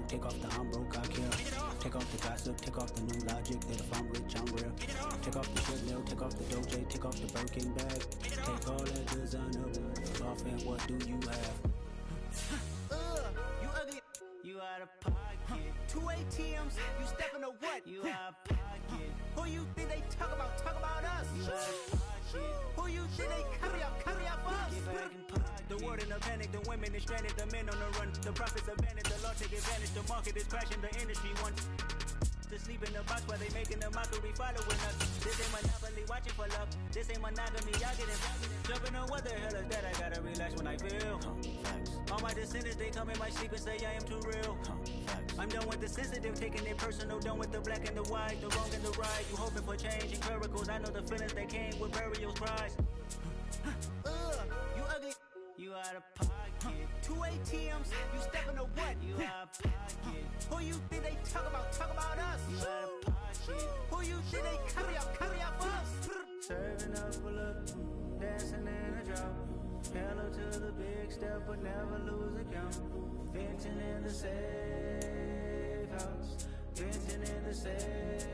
Take off the I'm broke, I care. Take off the gossip, take off the new logic that if I'm rich, I'm real. Take off the shit mill, take off the Doja, take off the Birkin bag. Take all that designer off and what do you have? You ugly. You out of pocket. 2 ATMs, you stepping to what? You out of pocket. Who you think they talk about? Talk about us. You out of pocket. Who you think they carry up for us? Get back in pocket. The world in a panic, the women is stranded, the men on the run. The profits abandoned, the law take advantage. The market is crashing, the industry wants to sleep in the box while they making a mockery following us. This ain't monopoly, watching for love. This ain't monogamy, y'all getting jumping on what the hell is that? I gotta relax when I feel. All my descendants, they come in my sleep and say I am too real. I'm done with the sensitive, taking it personal. Done with the black and the white, the wrong and the right. You hoping for change and miracles. I know the feelings that came with burial cries. You ugly. You out of pocket. 2 ATMs, you stepping to what? You out of pocket. Who you think they talk about? Talk about us. You out of pocket. Who you think they carry up for us? Serving up a look, dancing in a drop. Hello to the big step, but never lose a count. Venting in the safe house. Venting in the safe.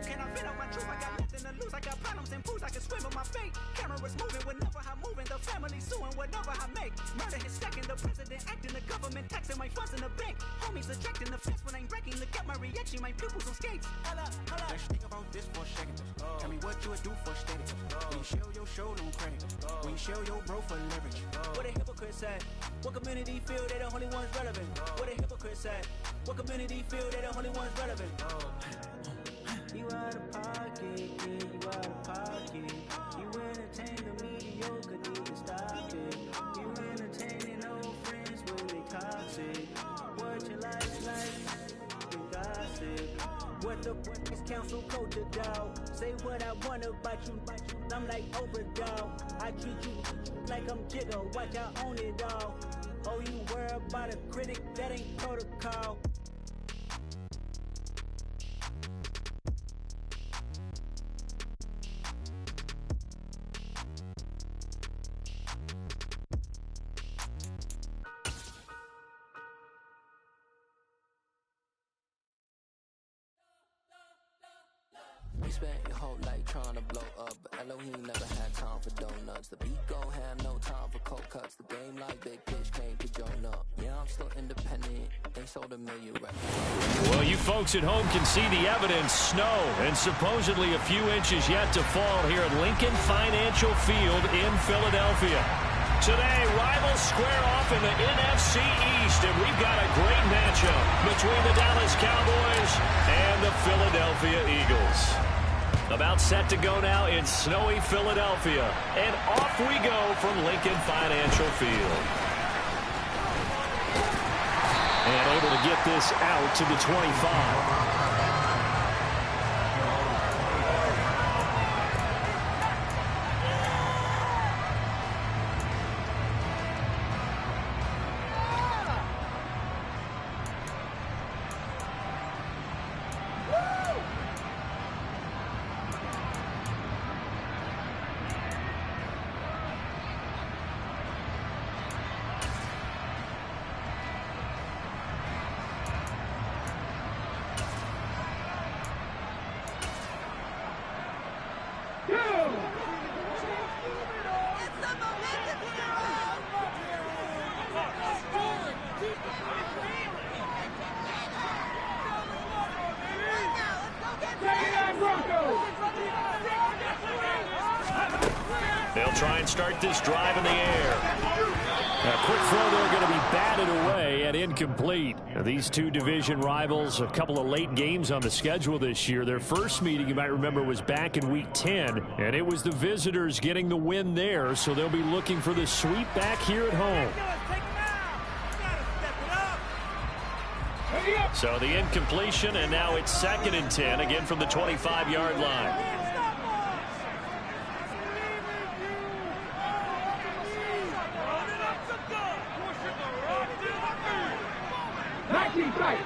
Can I fit on my truth? I got nothing to lose. I got problems and pools. I can swim with my fate. Cameras moving whenever I'm moving. The family suing whatever I make. Murder is stacking. The president acting. The government taxing my funds in the bank. Homies ejecting the fence when I'm breaking. Look at my reaction. My pupils on skates. Hold up. Let's think about this for a second. Tell me what you would do for status. When you show your show no credit. When you show your bro for leverage. What a hypocrite said. What community feel they the only ones relevant? What a hypocrite said. What community feel they the only ones relevant? You out of pocket, yeah, you out of pocket. You entertain the mediocre, need to stop it. You entertaining old friends when they toxic. What your life's like, you gossip. What the fuck is council culture, dog? Say what I want about you, I'm like overdog. I treat you like I'm Jigga, watch I own it all. Oh, you worry about a critic, that ain't protocol. You spent your whole life trying to blow up, but Elohim never had time for donuts. The beat gon' have no time for cold cuts. The game like Big Pitch came to join up. Yeah, I'm still independent. They sold a million records. Well, you folks at home can see the evidence. Snow and supposedly a few inches yet to fall here at Lincoln Financial Field in Philadelphia. Today, rivals square off in the NFC East, and we've got a great matchup between the Dallas Cowboys and the Philadelphia Eagles. About set to go now in snowy Philadelphia, and off we go from Lincoln Financial Field. And able to get this out to the 25. They'll try and start this drive in the air. A quick throw there going to be batted away and incomplete. Now, these two division rivals, a couple of late games on the schedule this year. Their first meeting, you might remember, was back in Week 10, and it was the visitors getting the win there, so they'll be looking for the sweep back here at home. So the incompletion, and now it's 2nd and 10, again from the 25-yard line. Tight.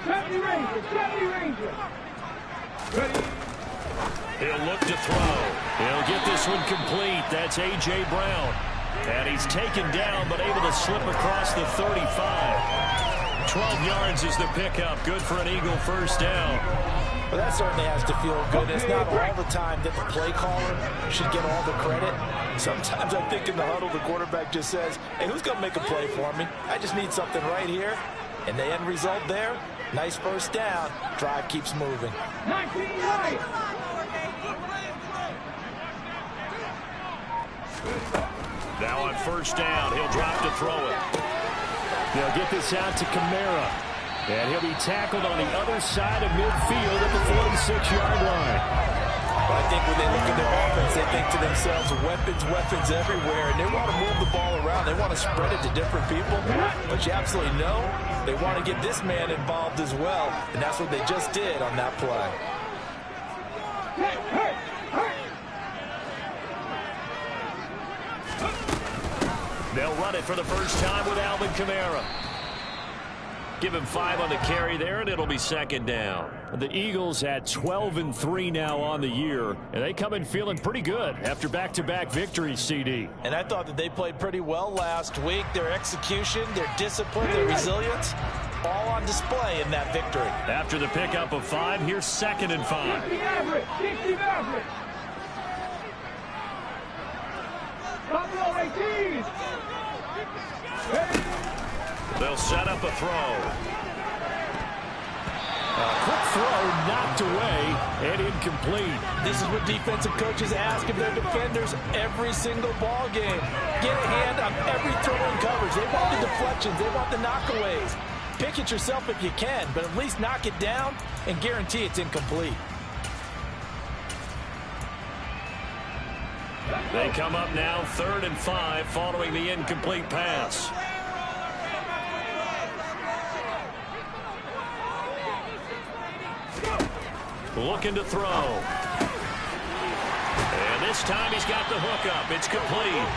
70 Ranger. Ready. He'll look to throw. He'll get this one complete. That's A.J. Brown. And he's taken down, but able to slip across the 35. 12 yards is the pickup. Good for an Eagle first down. Well, that certainly has to feel good. It's not all the time that the play caller should get all the credit. Sometimes I think in the huddle, the quarterback just says, hey, who's going to make a play for me? I just need something right here. And the end result there, nice first down. Drive keeps moving. 19 right. Now on first down, he'll drop to throw it. They'll get this out to Kamara. And he'll be tackled on the other side of midfield at the 46-yard line. But I think when they look at their offense, they think to themselves, weapons everywhere. And they want to move the ball around. They want to spread it to different people. But you absolutely know they want to get this man involved as well. And that's what they just did on that play. They'll run it for the first time with Alvin Kamara. Give him 5 on the carry there, and it'll be second down. The Eagles at 12-3 now on the year, and they come in feeling pretty good after back-to-back victories, CD. And I thought that they played pretty well last week. Their execution, their discipline, their resilience, all on display in that victory. After the pickup of 5, here's 2nd and 5. 60 average. 60 average. Buffalo 18. They'll set up a throw. A quick throw knocked away and incomplete. This is what defensive coaches ask of their defenders every single ball game. Get a hand on every throw in coverage. They want the deflections. They want the knockaways. Pick it yourself if you can, but at least knock it down and guarantee it's incomplete. They come up now 3rd and 5 following the incomplete pass. Looking to throw. And this time he's got the hook up. It's complete.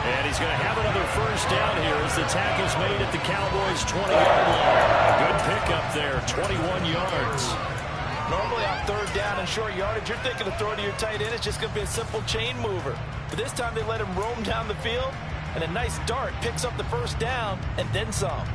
And he's going to have another first down here as the tackle's made at the Cowboys' 20-yard line. A good pickup there, 21 yards. Normally on 3rd down and short yardage, you're thinking of throwing to your tight end. It's just going to be a simple chain mover. But this time they let him roam down the field, and a nice dart picks up the first down and then some.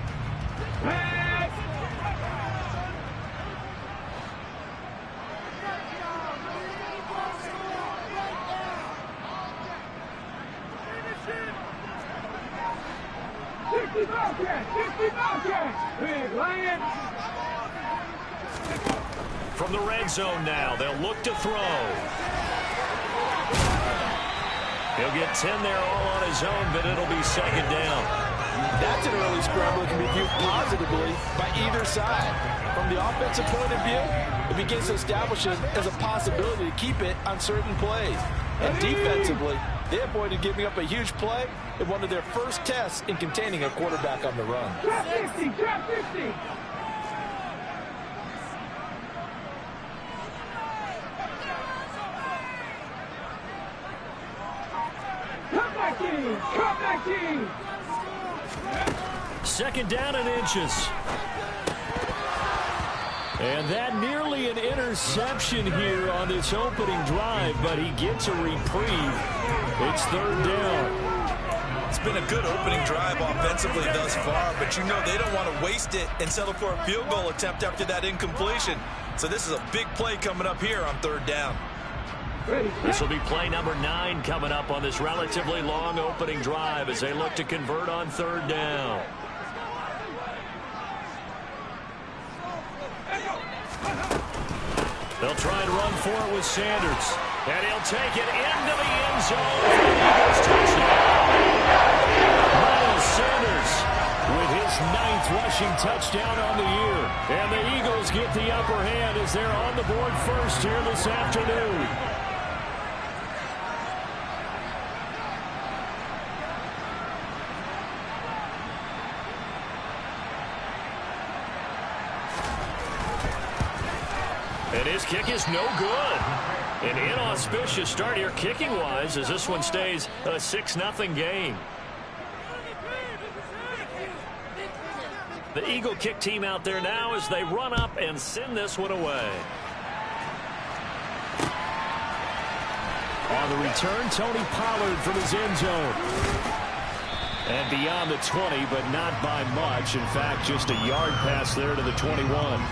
From the red zone now, they'll look to throw. He'll get 10 there all on his own, but it'll be second down. That's an early scramble that can be viewed positively by either side. From the offensive point of view, it begins to establish it as a possibility to keep it on certain plays. And defensively, they avoided giving up a huge play in one of their first tests in containing a quarterback on the run. Drop 50, drop 50. Come back, team. Second down and inches. And that nearly an interception here on this opening drive, but he gets a reprieve. It's 3rd down. It's been a good opening drive offensively thus far, but you know they don't want to waste it and settle for a field goal attempt after that incompletion. So this is a big play coming up here on 3rd down. This will be play number 9 coming up on this relatively long opening drive as they look to convert on 3rd down. They'll try and run for it with Sanders. And he'll take it into the end zone for the Eagles touchdown. Miles Sanders with his 9th rushing touchdown on the year. And the Eagles get the upper hand as they're on the board first here this afternoon. And his kick is no good. An inauspicious start here kicking-wise as this one stays a 6-0 game. The Eagle kick team out there now as they run up and send this one away. On the return, Tony Pollard from his end zone. And beyond the 20, but not by much. In fact, just a yard pass there to the 21.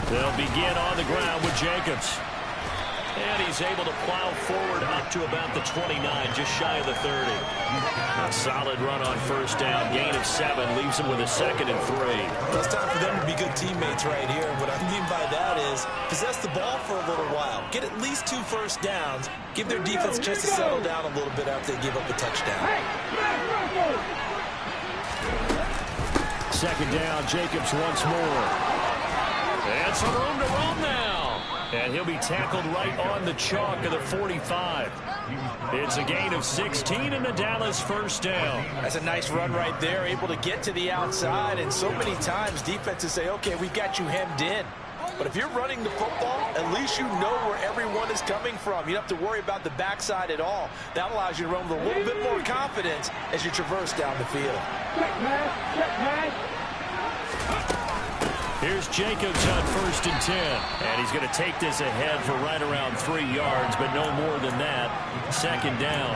They'll begin on the ground with Jacobs. And he's able to plow forward up to about the 29, just shy of the 30. A solid run on first down. Gain of 7 leaves him with a 2nd and 3. Well, it's time for them to be good teammates right here. What I mean by that is possess the ball for a little while. Get at least 2 first downs. Give their defense a chance to settle down a little bit after they give up a touchdown. Second down, Jacobs once more. And some room to run now. And he'll be tackled right on the chalk of the 45. It's a gain of 16 and a Dallas first down. That's a nice run right there, able to get to the outside. And so many times defenses say, okay, we've got you hemmed in. But if you're running the football, at least you know where everyone is coming from. You don't have to worry about the backside at all. That allows you to run with a little bit more confidence as you traverse down the field. Here's Jacobs on 1st and 10. And he's going to take this ahead for right around 3 yards, but no more than that. Second down.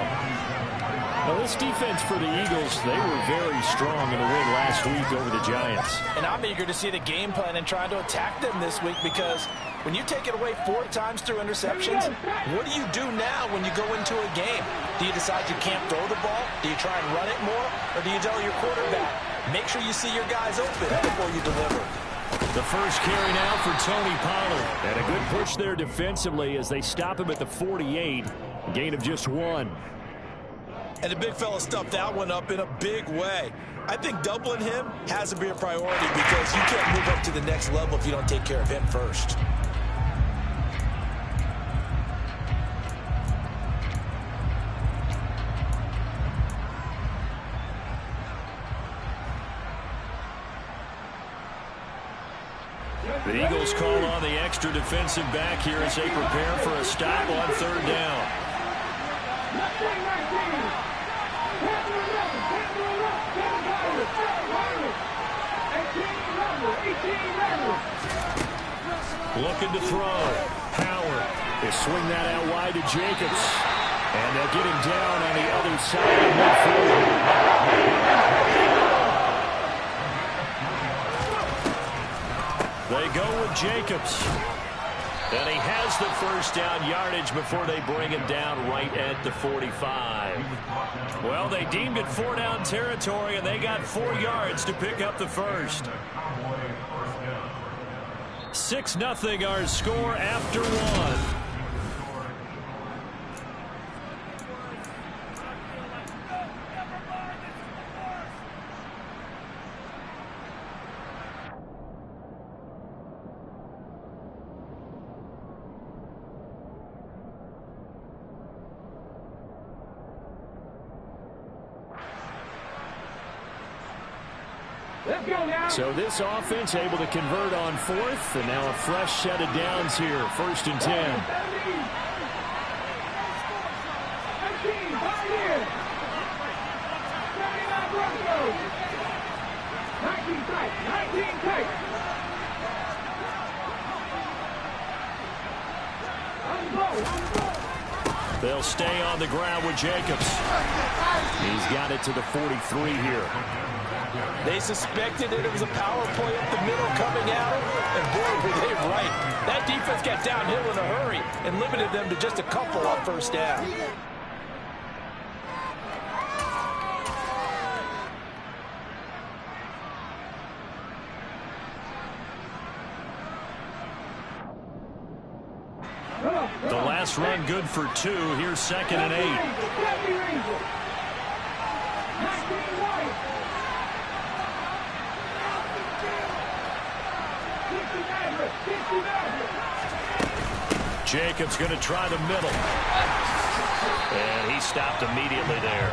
Now, this defense for the Eagles, they were very strong in the win last week over the Giants. And I'm eager to see the game plan and trying to attack them this week, because when you take it away 4 times through interceptions, what do you do now when you go into a game? Do you decide you can't throw the ball? Do you try and run it more? Or do you tell your quarterback, make sure you see your guys open before you deliver? The first carry now for Tony Pollard. And a good push there defensively as they stop him at the 48. A gain of just 1. And the big fella stuffed that one up in a big way. I think doubling him has to be a priority because you can't move up to the next level if you don't take care of him first. The Eagles call on the extra defensive back here as they prepare for a stop on 3rd down. Looking to throw. Howard. They swing that out wide to Jacobs. And they'll get him down on the other side of midfield. They go with Jacobs. And he has the first down yardage before they bring him down right at the 45. Well, they deemed it 4-down territory, and they got 4 yards to pick up the first. 6-0 our score after 1. So this offense able to convert on 4th, and now a fresh set of downs here, 1st and 10. They'll stay on the ground with Jacobs. He's got it to the 43 here. They suspected that it was a power play up the middle coming at him, and boy, were they right. That defense got downhill in a hurry and limited them to just a couple on 1st down. pass run good for 2. Here's 2nd and 8. Jacobs going to try the middle. And he stopped immediately there.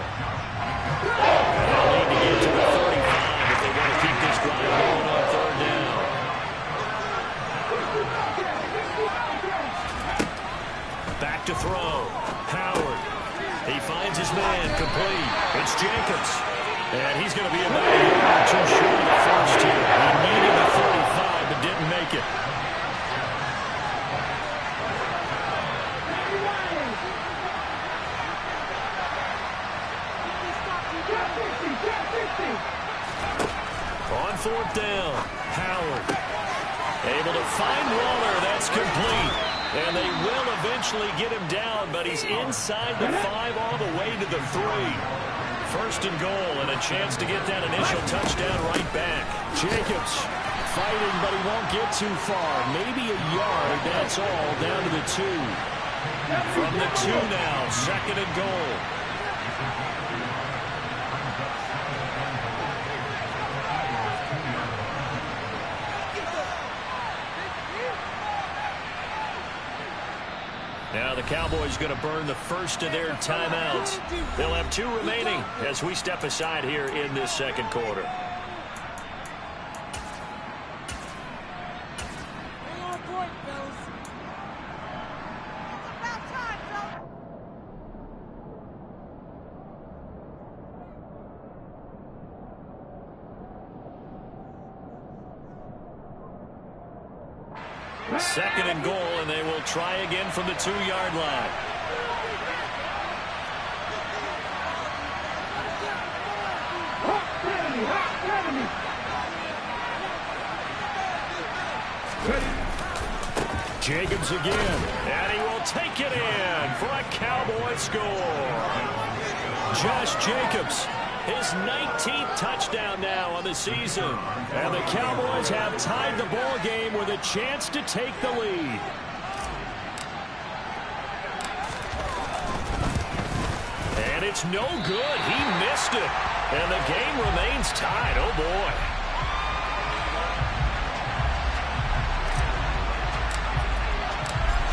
They'll need to get to the 35 if they want to keep this drive going on 3rd down. Back to throw. Howard. He finds his man complete. It's Jacobs. And he's going to be about a yard or 2 short of the first here. He needed the 35 but didn't make it. On 4th down, Howard able to find Waller. That's complete. And they will eventually get him down, but he's inside the 5 all the way to the 3. 1st and goal, and a chance to get that initial touchdown right back. Jacobs fighting, but he won't get too far. Maybe a yard, that's all, down to the 2. From the 2 now, 2nd and goal. Now the Cowboys going to burn the first of their timeouts. They'll have 2 remaining as we step aside here in this 2nd quarter. Second and goal, and they will try again from the 2-yard line. Jacobs again, and he will take it in for a Cowboy score. Josh Jacobs, his 19th touchdown now on the season. And the Cowboys have tied the ball game with a chance to take the lead. And it's no good. He missed it. And the game remains tied. Oh, boy.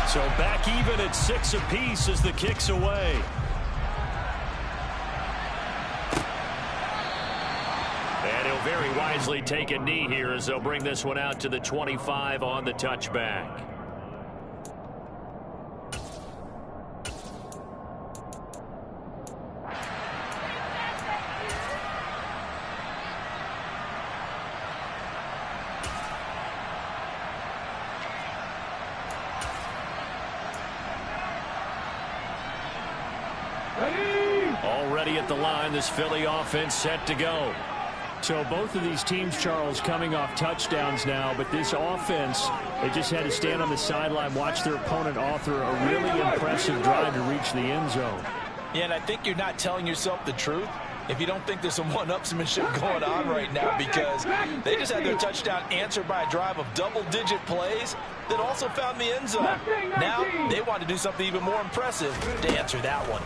So back even at 6 apiece as the kick's away. And he'll very wisely take a knee here as they'll bring this one out to the 25 on the touchback. Already at the line, this Philly offense set to go. So both of these teams, Charles, coming off touchdowns now, but this offense, they just had to stand on the sideline, watch their opponent author a really impressive drive to reach the end zone. Yeah, and I think you're not telling yourself the truth if you don't think there's some one-upsmanship going on right now, because they just had their touchdown answered by a drive of double-digit plays that also found the end zone. Now they want to do something even more impressive to answer that one.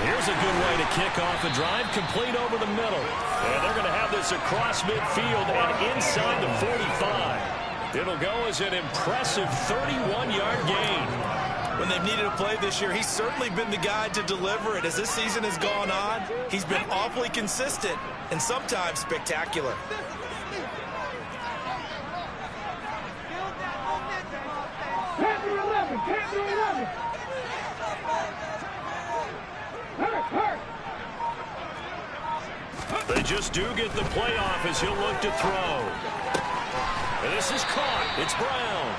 Here's a good way to kick off a drive, complete over the middle. And they're going to have this across midfield and inside the 45. It'll go as an impressive 31-yard gain. When they've needed a play this year, he's certainly been the guy to deliver it. As this season has gone on, he's been awfully consistent and sometimes spectacular. They just do get the play off as he'll look to throw. And this is caught. It's Brown.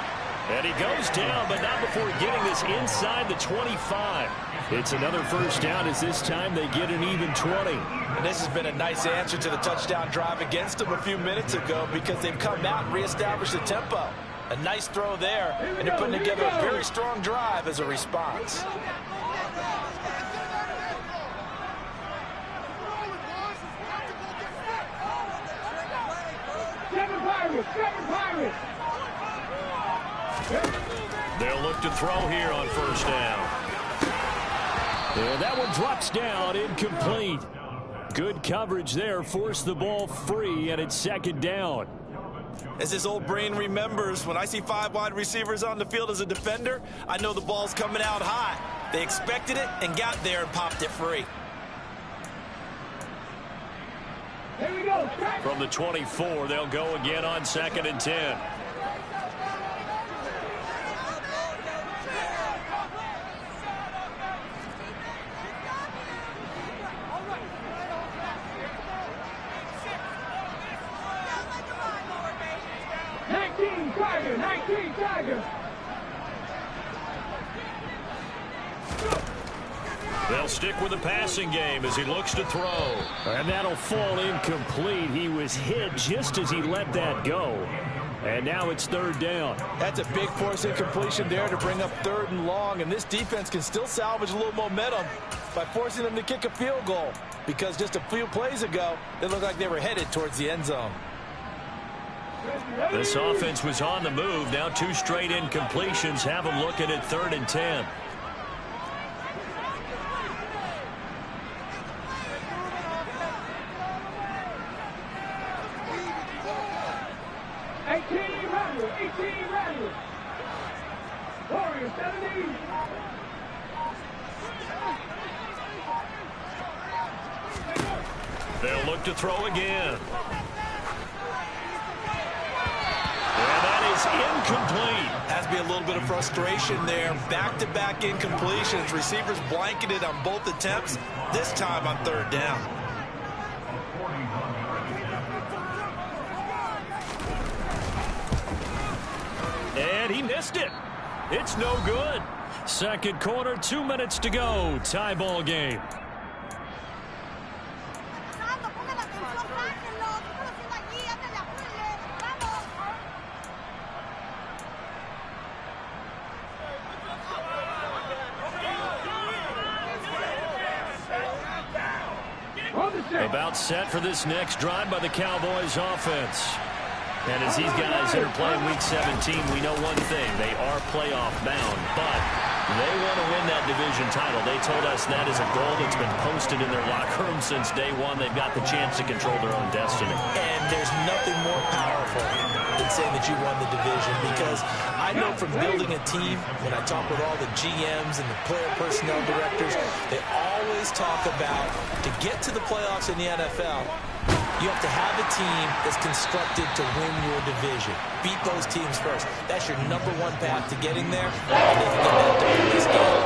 And he goes down, but not before getting this inside the 25. It's another first down as this time they get an even 20. And this has been a nice answer to the touchdown drive against them a few minutes ago, because they've come out and reestablished the tempo. A nice throw there, and they're putting together a very strong drive as a response. Seven Pirates! They'll look to throw here on first down. And that one drops down, incomplete. Good coverage there, forced the ball free, and it's second down. As his old brain remembers, when I see 5 wide receivers on the field as a defender, I know the ball's coming out high. They expected it and got there and popped it free. Here we go. From the 24, they'll go again on 2nd and 10. Tiger. They'll stick with the passing game as he looks to throw. And that'll fall incomplete. He was hit just as he let that go. And now it's 3rd down. That's a big force incompletion there to bring up 3rd and long. And this defense can still salvage a little momentum by forcing them to kick a field goal. Because just a few plays ago, it looked like they were headed towards the end zone. This offense was on the move. Now 2 straight incompletions have them looking at 3rd and 10. Warriors, 70. They'll look to throw again. And that is incomplete. Has to be a little bit of frustration there. Back-to-back incompletions. Receivers blanketed on both attempts, this time on 3rd down. And he missed it. It's no good. Second quarter, 2 minutes to go. Tie ball game. About set for this next drive by the Cowboys offense. And as these guys enter playing Week 17, we know one thing. They are playoff bound, but they want to win that division title. They told us that is a goal that's been posted in their locker room since day one. They've got the chance to control their own destiny. And there's nothing more powerful than saying that you won the division, because I know from building a team, when I talk with all the GMs and the player personnel directors, they always talk about, to get to the playoffs in the NFL, you have to have a team that's constructed to win your division. Beat those teams first. That's your #1 path to getting there, and they can get that done in this game.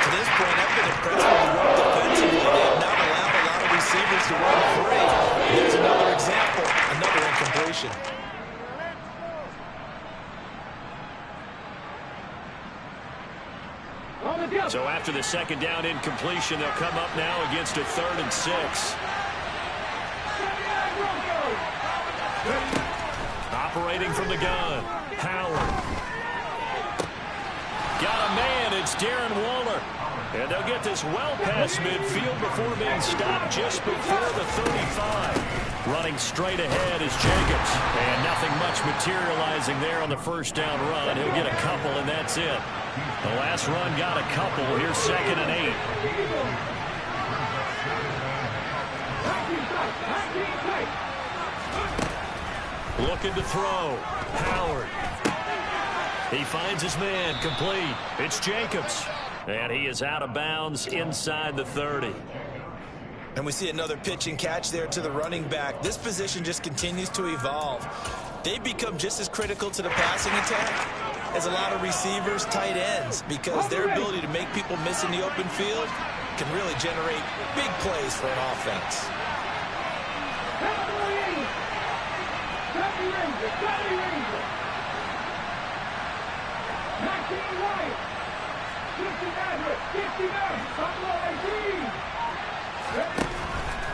To this point, I've been impressed with the work defensively. They have not allowed a lot of receivers to run free. And there's another example, another incompletion. So after the second down incompletion, they'll come up now against a 3rd and 6. Operating from the gun, Howard. Got a man, it's Darren Waller. And they'll get this well past midfield before being stopped just before the 35. Running straight ahead is Jacobs. And nothing much materializing there on the first down run. He'll get a couple, and that's it. The last run got a couple. Here's 2nd and 8. Looking to throw. Howard. He finds his man, complete. It's Jacobs. And he is out of bounds inside the 30. And we see another pitch and catch there to the running back. This position just continues to evolve. They become just as critical to the passing attack as a lot of receivers, tight ends, because their ability to make people miss in the open field can really generate big plays for an offense.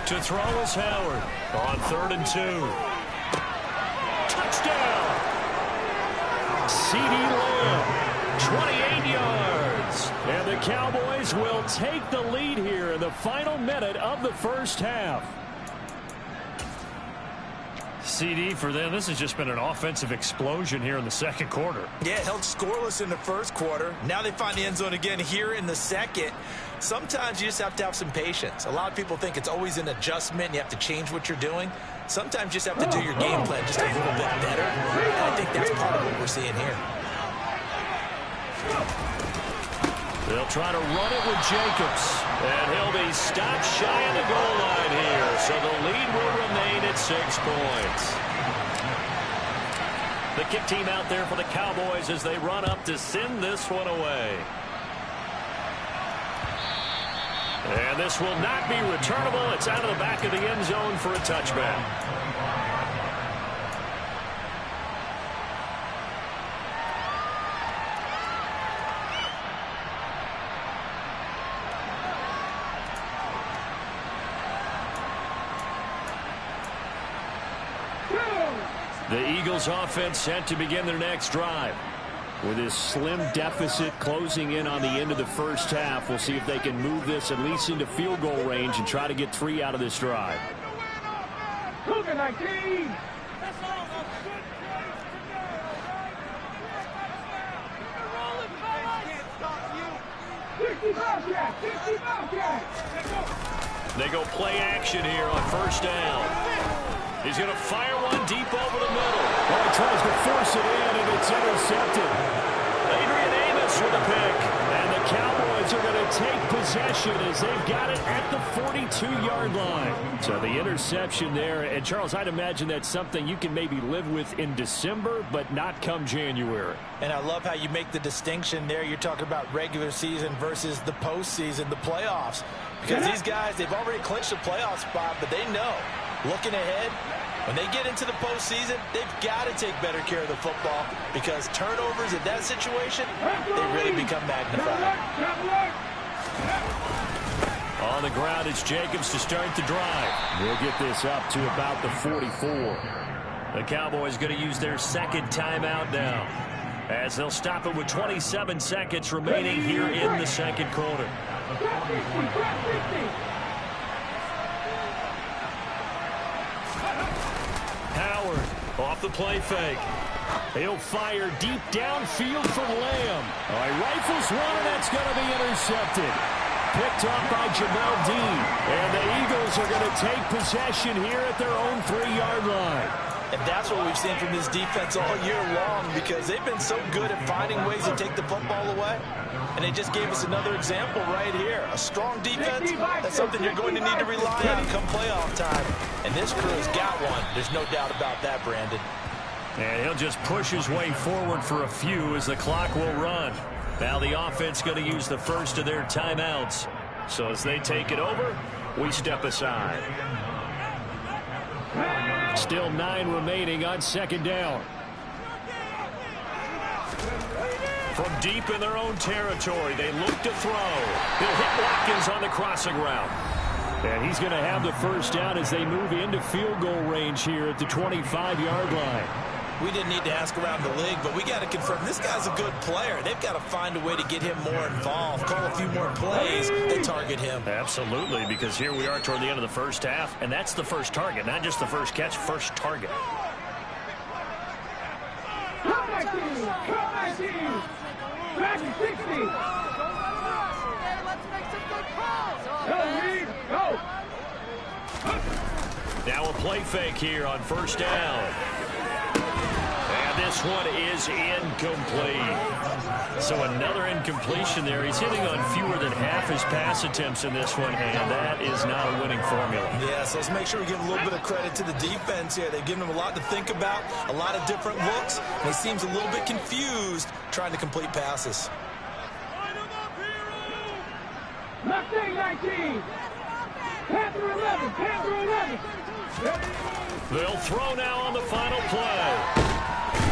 To throw is Howard on 3rd and 2. Touchdown! CeeDee Lamb, 28 yards. And the Cowboys will take the lead here in the final minute of the first half. CD for them. This has just been an offensive explosion here in the second quarter. Yeah, held scoreless in the first quarter. Now they find the end zone again here in the second. Sometimes you just have to have some patience. A lot of people think it's always an adjustment. You have to change what you're doing. Sometimes you just have to do your game plan just a little bit better. And I think that's part of what we're seeing here. They'll try to run it with Jacobs. And he'll be stopped shy of the goal line here. So the lead will remain at 6 points. The kick team out there for the Cowboys as they run up to send this one away. And this will not be returnable. It's out of the back of the end zone for a touchback. The Eagles offense set to begin their next drive. With this slim deficit closing in on the end of the first half, we'll see if they can move this at least into field goal range and try to get 3 out of this drive. Cougar 19. They go play action here on first down. He's going to fire one deep over the middle. Well, he tries to force it in, and it's intercepted. Adrian Amos with a pick. And the Cowboys are going to take possession as they've got it at the 42-yard line. So the interception there. And, Charles, I'd imagine that's something you can maybe live with in December, but not come January. And I love how you make the distinction there. You're talking about regular season versus the postseason, the playoffs. Because these guys, they've already clinched a playoff spot, but they know, looking ahead, when they get into the postseason, they've got to take better care of the football because turnovers in that situation, they really become magnified. On the ground, it's Jacobs to start the drive. We'll get this up to about the 44. The Cowboys going to use their second timeout now as they'll stop it with 27 seconds remaining here in the second quarter. Howard off the play fake. He'll fire deep downfield for Lamb. All right, rifles one, and that's going to be intercepted. Picked up by Jamel Dean. And the Eagles are going to take possession here at their own 3-yard line. And that's what we've seen from this defense all year long because they've been so good at finding ways to take the football away. And they just gave us another example right here. A strong defense, that's something you're going to need to rely on come playoff time. And this crew has got one. There's no doubt about that, Brandon. And he'll just push his way forward for a few as the clock will run. Now the offense going to use the first of their timeouts. So as they take it over, we step aside. Still 9 remaining on second down. From deep in their own territory, they look to throw. He'll hit Watkins on the crossing route. And he's going to have the first down as they move into field goal range here at the 25-yard line. We didn't need to ask around the league, but we got to confirm this guy's a good player. They've got to find a way to get him more involved, call a few more plays, and target him. Absolutely, because here we are toward the end of the first half, and that's the first target, not just the first catch, first target. Back to 60. Let's make some good calls. Now a play fake here on first down. And this one is incomplete. So another incompletion there. He's hitting on fewer than half his pass attempts in this one, and that is not a winning formula. Yeah, so let's make sure we give a little bit of credit to the defense here. They've given him a lot to think about, a lot of different looks, and he seems a little bit confused trying to complete passes. Mustang 19. Panther 11. Panther 11. They'll throw now on the final play.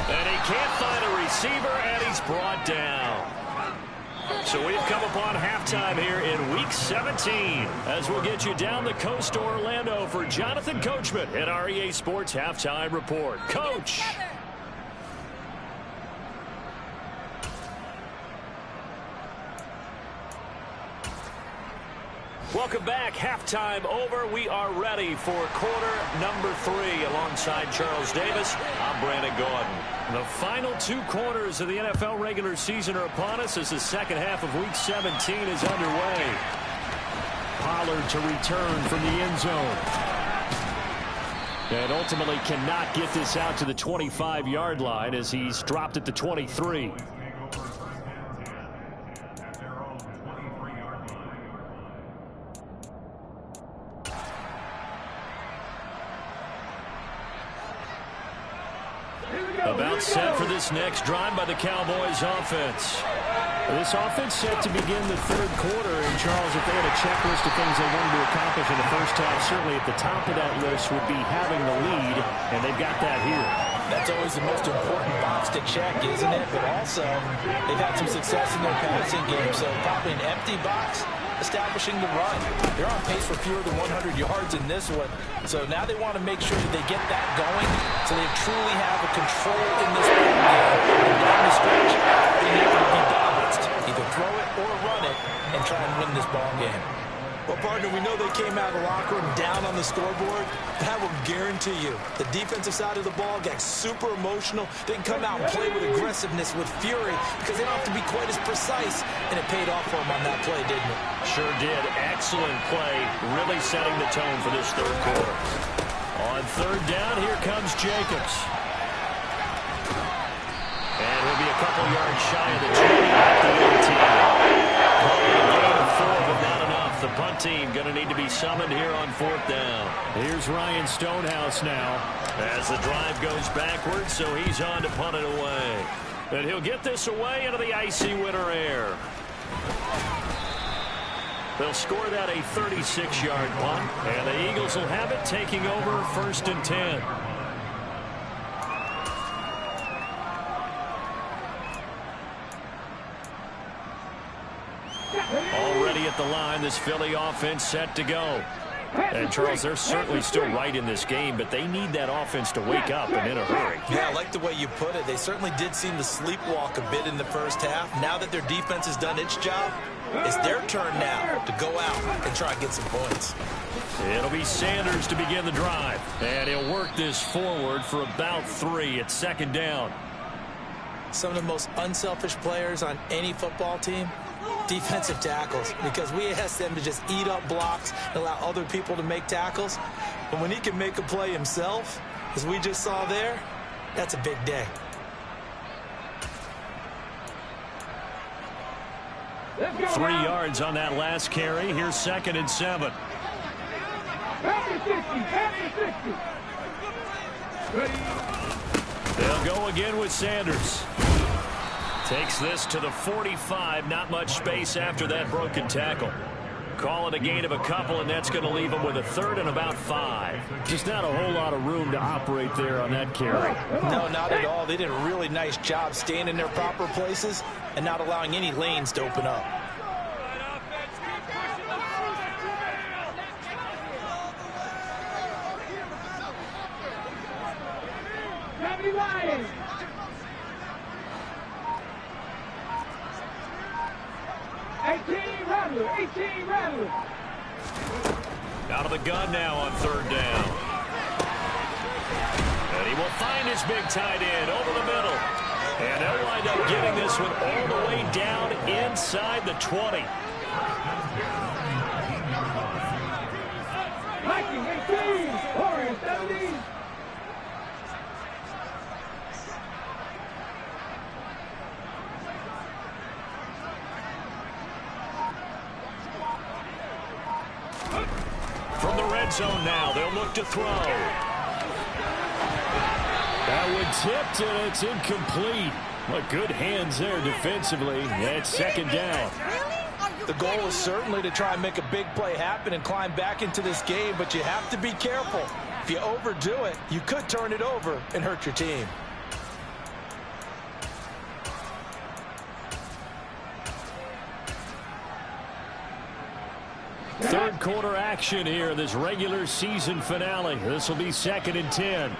And he can't find a receiver, and he's brought down. So we've come upon halftime here in Week 17 as we'll get you down the coast to Orlando for Jonathan Coachman at our EA Sports Halftime Report. Coach. Welcome back. Halftime over. We are ready for quarter number 3. Alongside Charles Davis, I'm Brandon Gordon. The final 2 quarters of the NFL regular season are upon us as the second half of Week 17 is underway. Pollard to return from the end zone. And ultimately cannot get this out to the 25-yard line as he's dropped at the 23. About set for this next drive by the Cowboys offense. This offense set to begin the third quarter. And, Charles, if they had a checklist of things they wanted to accomplish in the first half, certainly at the top of that list would be having the lead, and they've got that here. That's always the most important box to check, isn't it? But also, they've had some success in their passing game, so probably an empty box establishing the run. They're on pace for fewer than 100 yards in this one. So now they want to make sure that they get that going so they truly have a control in this ball game. And down the stretch, they need to be balanced. Either throw it or run it and try and win this ball game. Well, partner, we know they came out of the locker room down on the scoreboard. That will guarantee you the defensive side of the ball got super emotional. They can come out and play with aggressiveness, with fury, because they don't have to be quite as precise. And it paid off for them on that play, didn't it? Sure did. Excellent play, really setting the tone for this third quarter. On third down, here comes Jacobs. And he'll be a couple yards shy of the 20 at the 18. But not enough. The punt team going to need to be summoned here on fourth down. Here's Ryan Stonehouse now. As the drive goes backwards, so he's on to punt it away. And he'll get this away into the icy winter air. They'll score that a 36-yard punt, and the Eagles will have it taking over first and 10. Already at the line, this Philly offense set to go. And, Charles, they're certainly still right in this game, but they need that offense to wake up and in a hurry. Yeah, I like the way you put it. They certainly did seem to sleepwalk a bit in the first half. Now that their defense has done its job, it's their turn now to go out and try and get some points. It'll be Sanders to begin the drive. And he'll work this forward for about 3 at second down. Some of the most unselfish players on any football team, defensive tackles, because we ask them to just eat up blocks and allow other people to make tackles. But when he can make a play himself, as we just saw there, that's a big day. Three yards on that last carry. Here's second and 7. They'll go again with Sanders. Takes this to the 45. Not much space after that broken tackle. Call it a gain of a couple, and that's going to leave them with a third and about 5. Just not a whole lot of room to operate there on that carry. No, not at all. They did a really nice job staying in their proper places and not allowing any lanes to open up. Out of the gun now on third down. And he will find his big tight end over the middle. And they'll wind up getting this one all the way down inside the 20. From the red zone now, they'll look to throw. That one tipped, and it's incomplete. But good hands there defensively. That's second down. The goal is certainly to try and make a big play happen and climb back into this game, but you have to be careful. If you overdo it, you could turn it over and hurt your team. Third quarter action here, this regular season finale. This will be second and 10.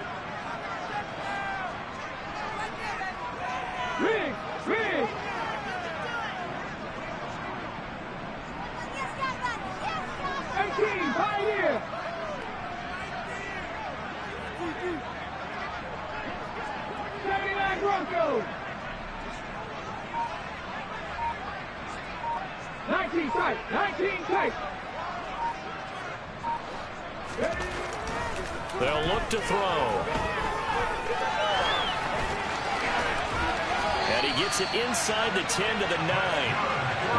Broncos. 19 tight. 19 tight. They'll look to throw. And he gets it inside the 10 to the 9.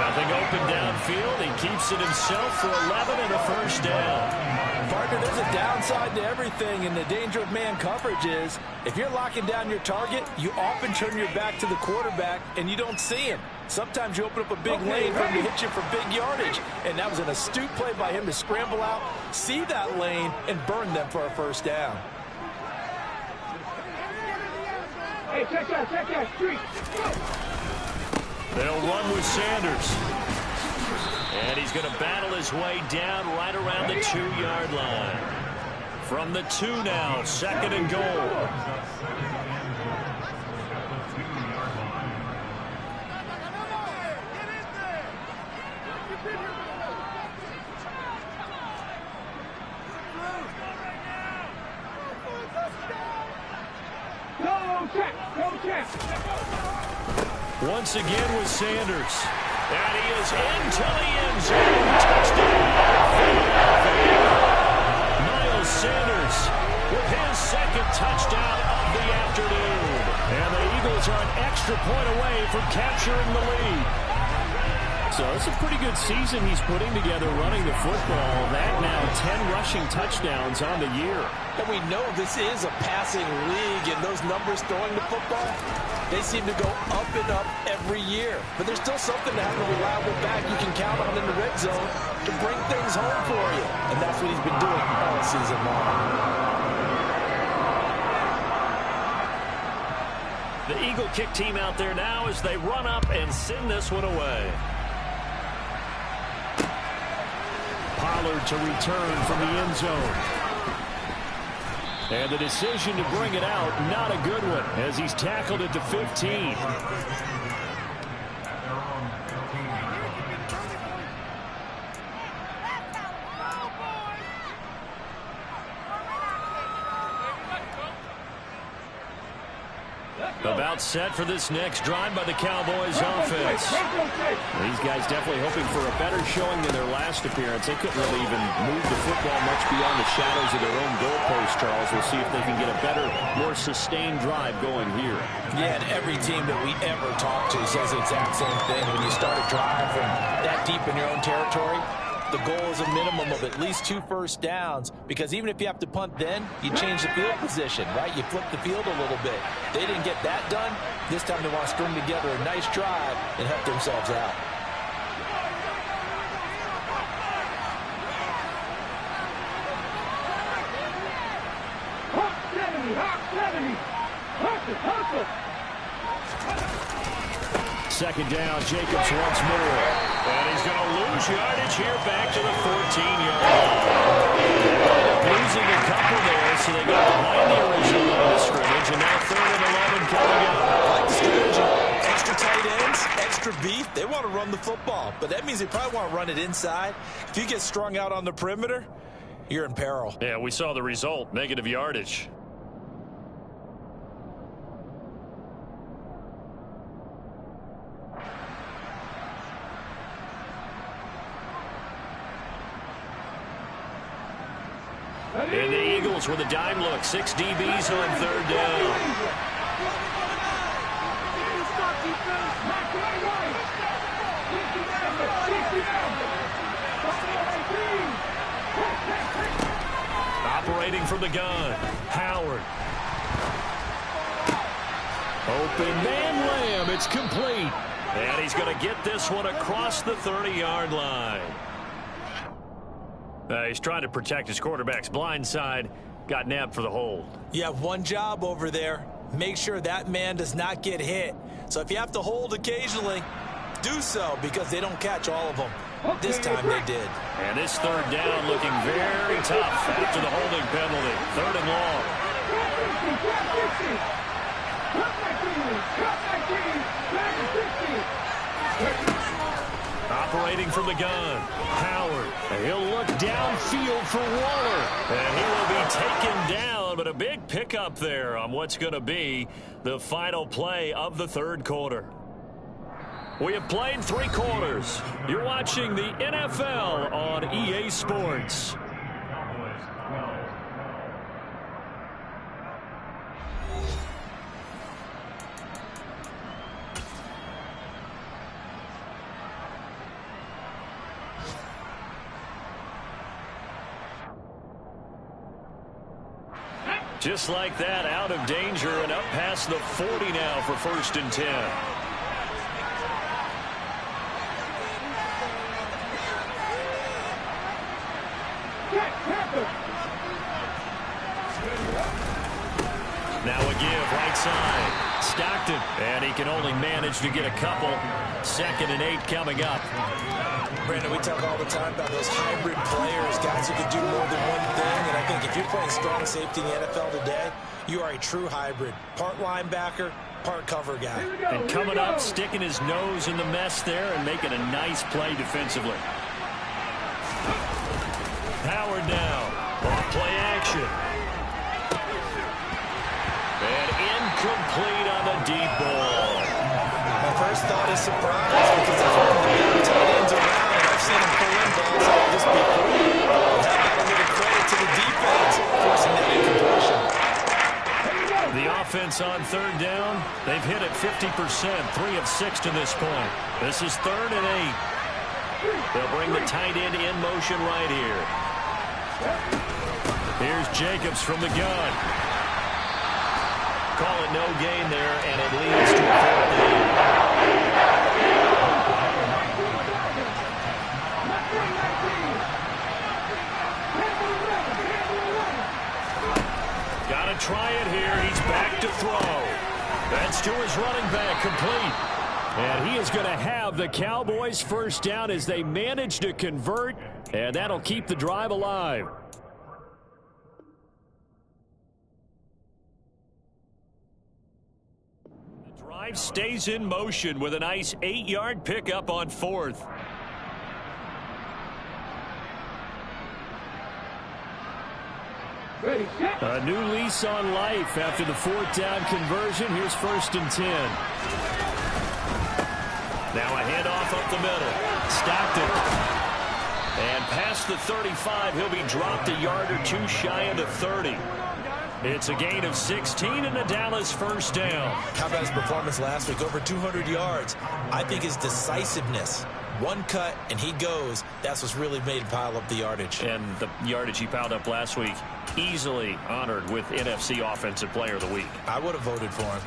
Nothing open downfield. He keeps it himself for 11 and a first down. Partner, there's a downside to everything, and the danger of man coverage is if you're locking down your target, you often turn your back to the quarterback and you don't see him. Sometimes you open up a big lane for him to hit you for big yardage, and that was an astute play by him to scramble out, see that lane, and burn them for a first down. Hey, check that street. They'll run with Sanders. And he's going to battle his way down right around the 2-yard line. From the 2 now, 2nd and goal. Go check. Once again with Sanders. And he is into the end zone. Touchdown. Miles Sanders with his 2nd touchdown of the afternoon. And the Eagles are an extra point away from capturing the lead. So it's a pretty good season he's putting together running the football. That now 10 rushing touchdowns on the year. And we know this is a passing league, and those numbers throwing the football, they seem to go up and up every year. But there's still something to have a reliable back you can count on in the red zone to bring things home for you. And that's what he's been doing all season long. The Eagle kick team out there now as they run up and send this one away. Pollard to return from the end zone. And the decision to bring it out, not a good one, as he's tackled at the 15. About set for this next drive by the Cowboys offense. These guys definitely hoping for a better showing than their last appearance. They couldn't really even move the football much beyond the shadows of their own goalpost, Charles. We'll see if they can get a better, more sustained drive going here. Yeah, and every team that we ever talk to says the exact same thing. When you start a drive from that deep in your own territory, the goal is a minimum of at least 2 first downs, because even if you have to punt then, you change the field position, right? You flip the field a little bit. They didn't get that done. This time they want to string together a nice drive and help themselves out. Hawk 70. Hustle. 2nd down, Jacobs once more. And he's going to lose yardage here back to the 14-yard line. Losing a couple there, so they got behind the original line of scrimmage, and now 3rd and 11 coming up. I like the strategy. Extra tight ends, extra beef. They want to run the football, but that means they probably want to run it inside. If you get strung out on the perimeter, you're in peril. Yeah, we saw the result, negative yardage. And the Eagles with a dime look. 6 DBs on 3rd down. Operating from the gun. Howard. Open man Lamb. It's complete. And he's going to get this one across the 30-yard line. He's trying to protect his quarterback's blind side. Got nabbed for the hold. You have one job over there. Make sure that man does not get hit. So if you have to hold occasionally, do so, because they don't catch all of them. This time they did. And this 3rd down looking very tough after the holding penalty. 3rd and long. Operating from the gun. Howard. He'll look downfield for Waller. And he will be taken down but a big pickup there on what's going to be the final play of the third quarter. We have played 3 quarters. You're watching the NFL on EA Sports. Just like that, out of danger and up past the 40 now for 1st and 10. Now a give, right side. Stockton, and he can only manage to get a couple. 2nd and 8 coming up. Brandon, we talk all the time about those hybrid players, guys who can do more than one thing. And I think if you're playing strong safety in the NFL today, you are a true hybrid. Part linebacker, part cover guy. And coming up, sticking his nose in the mess there and making a nice play defensively. Howard now. Off play action. And incomplete on the deep ball. My first thought is surprise because I've heard the better tight ends around and I've seen him pull in balls like this before. But how about a little credit to the defense forcing that incompletion? The offense on 3rd down, they've hit it 50%, 3 of 6 to this point. This is 3rd and 8. They'll bring the tight end in motion right here. Here's Jacobs from the gun. Call it no gain there, and it leads to a 4th and 8. Got to try it here. He's back to throw. That's to his running back, complete. And he is going to have the Cowboys' first down as they manage to convert, and that'll keep the drive alive. The drive stays in motion with a nice 8-yard pickup on 4th. A new lease on life after the 4th down conversion. Here's 1st and 10. Now a handoff up the middle. Stockton. And past the 35, he'll be dropped a yard or 2 shy of the 30. It's a gain of 16 and a Dallas first down. How about his performance last week? Over 200 yards. I think his decisiveness. One cut, and he goes. That's what's really made him pile up the yardage. And the yardage he piled up last week, easily honored with NFC Offensive Player of the Week. I would have voted for him.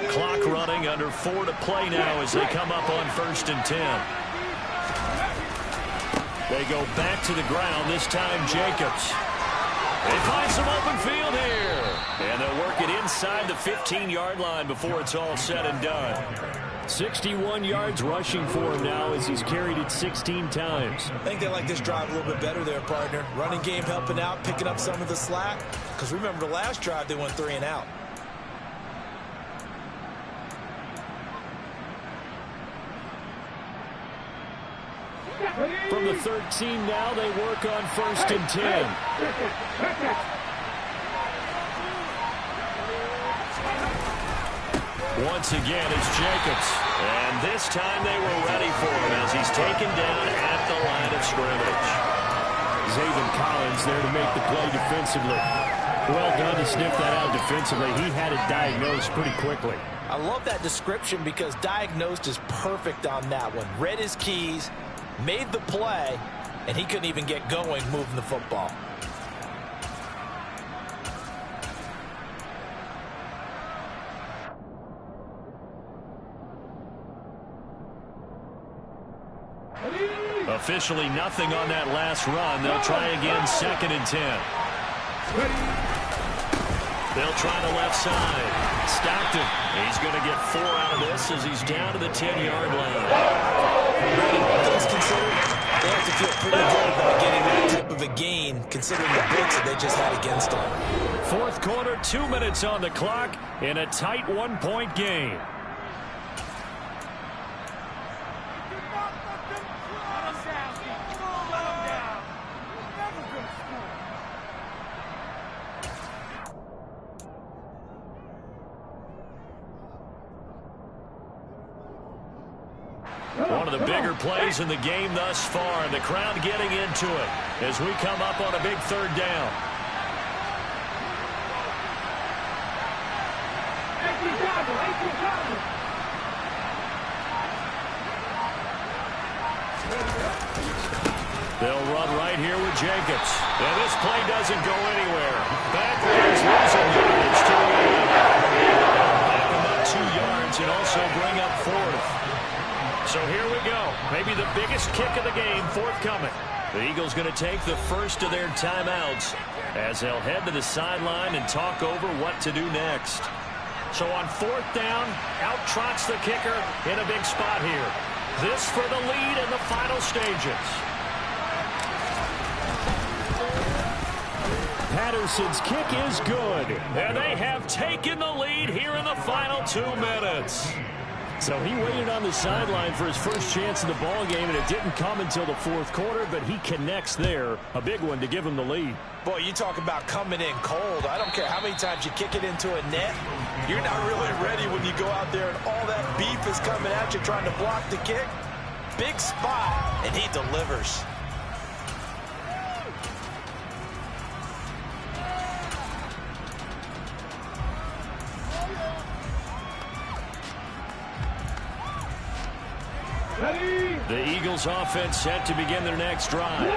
Clock running, under 4 to play now as they come up on 1st and 10. They go back to the ground, this time Jacobs. They find some open field here. And they'll work it inside the 15-yard line before it's all said and done. 61 yards rushing for him now as he's carried it 16 times. I think they like this drive a little bit better there, partner. Running game helping out, picking up some of the slack. Because remember the last drive, they went 3 and out. From the 13 now, they work on 1st and 10. Once again, it's Jacobs. And this time they were ready for him as he's taken down at the line of scrimmage. Zaven Collins there to make the play defensively. Well done to sniff that out defensively. He had it diagnosed pretty quickly. I love that description because diagnosed is perfect on that one. Read his keys, made the play, and he couldn't even get going moving the football. Officially nothing on that last run. They'll try again, 2nd and 10. They'll try the left side. Stockton. He's going to get 4 out of this as he's down to the 10-yard line. Things considered, they have to feel pretty good about getting that type of a gain considering the blitz that they just had against them. 4th quarter, 2 minutes on the clock in a tight 1-point game. One of the bigger plays in the game thus far, and the crowd getting into it as we come up on a big third down. They'll run right here with Jacobs. And this play doesn't go anywhere. Backwards, losing yards to the end. Back about 2 yards and also bring up fourth. So here we go. Maybe the biggest kick of the game forthcoming. The Eagles going to take the first of their timeouts as they'll head to the sideline and talk over what to do next. So on fourth down, out trots the kicker in a big spot here. This for the lead in the final stages. Patterson's kick is good. And they have taken the lead here in the final 2 minutes. So he waited on the sideline for his first chance in the ball game, and it didn't come until the fourth quarter, but he connects there. A big one to give him the lead. Boy, you talk about coming in cold. I don't care how many times you kick it into a net. You're not really ready when you go out there and all that beef is coming at you trying to block the kick. Big spot, and he delivers. The Eagles offense set to begin their next drive.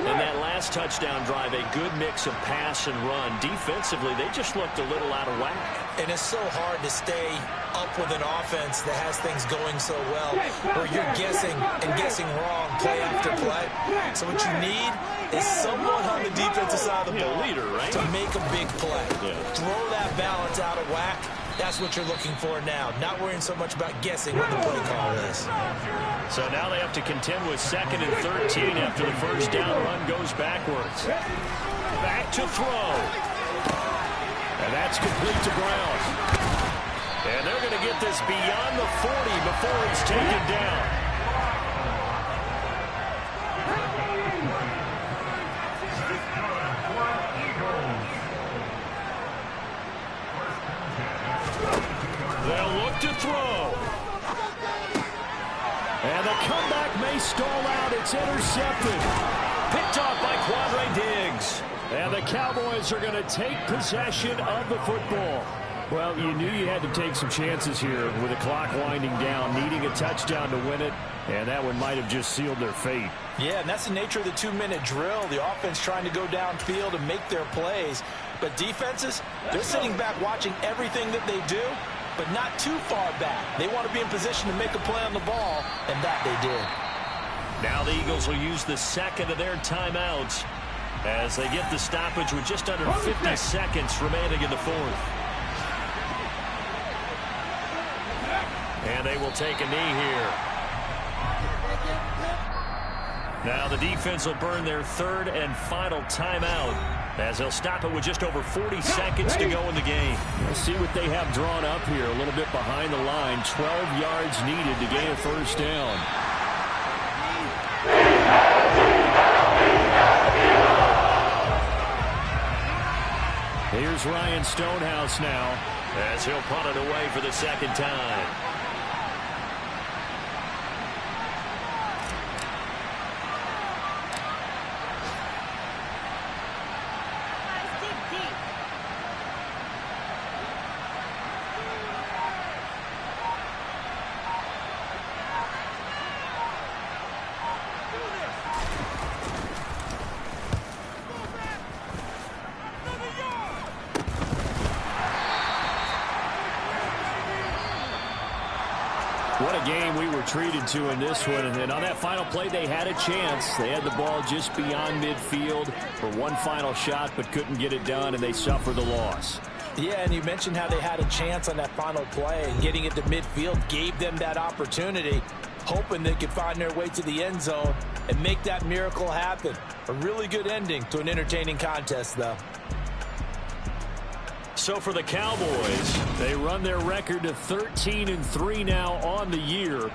In that last touchdown drive, a good mix of pass and run. Defensively, they just looked a little out of whack. And it's so hard to stay up with an offense that has things going so well, where you're guessing and guessing wrong play after play. So what you need is someone on the defensive side of the ball leader, right? to make a big play. Yeah. Throw that balance out of whack. That's what you're looking for now. Not worrying so much about guessing what the play call is. So now they have to contend with 2nd and 13 after the first down run goes backwards. Back to throw. And that's complete to Brown. And they're going to get this beyond the 40 before it's taken down. They'll look to throw. And the comeback may stall out. It's intercepted. Picked off by Quandre Diggs. And the Cowboys are going to take possession of the football. Well, you knew you had to take some chances here with the clock winding down, needing a touchdown to win it, and that one might have just sealed their fate. Yeah, and that's the nature of the 2-minute drill. The offense trying to go downfield and make their plays. But defenses, they're sitting back watching everything that they do, but not too far back. They want to be in position to make a play on the ball, and that they did. Now the Eagles will use the second of their timeouts as they get the stoppage with just under 50 seconds remaining in the fourth. And they will take a knee here. Now the defense will burn their third and final timeout as they'll stop it with just over 40 seconds to go in the game. Let's see what they have drawn up here. A little bit behind the line. 12 yards needed to gain a first down. Here's Ryan Stonehouse now as he'll punt it away for the second time. What a game we were treated to in this one. And on that final play, they had a chance. They had the ball just beyond midfield for one final shot, but couldn't get it done, and they suffered the loss. Yeah, and you mentioned how they had a chance on that final play, and getting it to midfield gave them that opportunity, hoping they could find their way to the end zone and make that miracle happen. A really good ending to an entertaining contest, though. So for the Cowboys, they run their record to 13-3 now on the year.